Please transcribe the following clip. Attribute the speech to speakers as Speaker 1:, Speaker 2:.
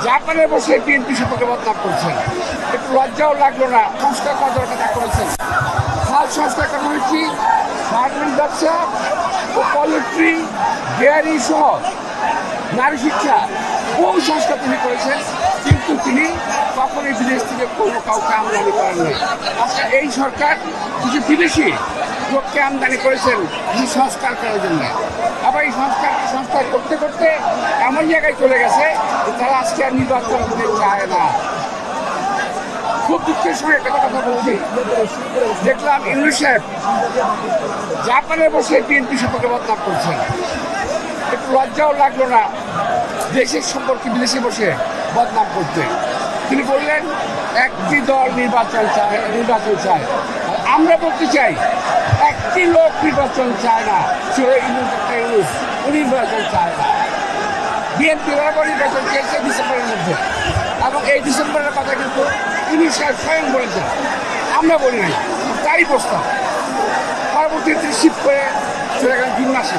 Speaker 1: জাপানে বসে বিএনপি সম্পর্কে বদনাম করছেন। একটু লজ্জাও লাগলো না? সংস্কার করার কথা করেছেন। হাল সংস্কার কমিটি গার্মেন্ট ব্যবসা ও পোল্ট্রি ডেয়ারি সহ নারী শিক্ষা বহু সংস্কার তিনি করেছেন, কিন্তু তিনি কখনোই বিদেশ থেকে কোনো কাউকে আমদানি করেন নাই। আজকে এই সরকার কিছু বিদেশি লোককে আমদানি করেছেন কিছু সংস্কার করার জন্য। আবার এই সংস্কার করতে করতে এমন জায়গায় চলে গেছে যে তারা আজকে আর নির্বাচন করতে চায় না। খুব দুঃখের সঙ্গে একটা কথা বলছি, দেখলাম ইউনূস সাহেব জাপানে বসে বিএনপি সম্পর্কে বদনাম করছেন। একটু লজ্জাও লাগলো না দেশের সম্পর্কে বিদেশে বসে বদনাম করতে? তিনি বললেন একটি দল নির্বাচন চায়। আমরা বলতে চাই একটি লোক নির্বাচন চায় না, নির্বাচন চায় না। বিএনপি বরাবর নির্বাচন চেয়েছে ডিসেম্বরের মধ্যে, এবং এই ডিসেম্বরের কথা কিন্তু ইউনূস সাহেব স্বয়ং বলেছেন, আমরা বলি নাই। তাই প্রস্তাব পরবর্তীতে শিফট করে চলে গেলেন 3 মাসে।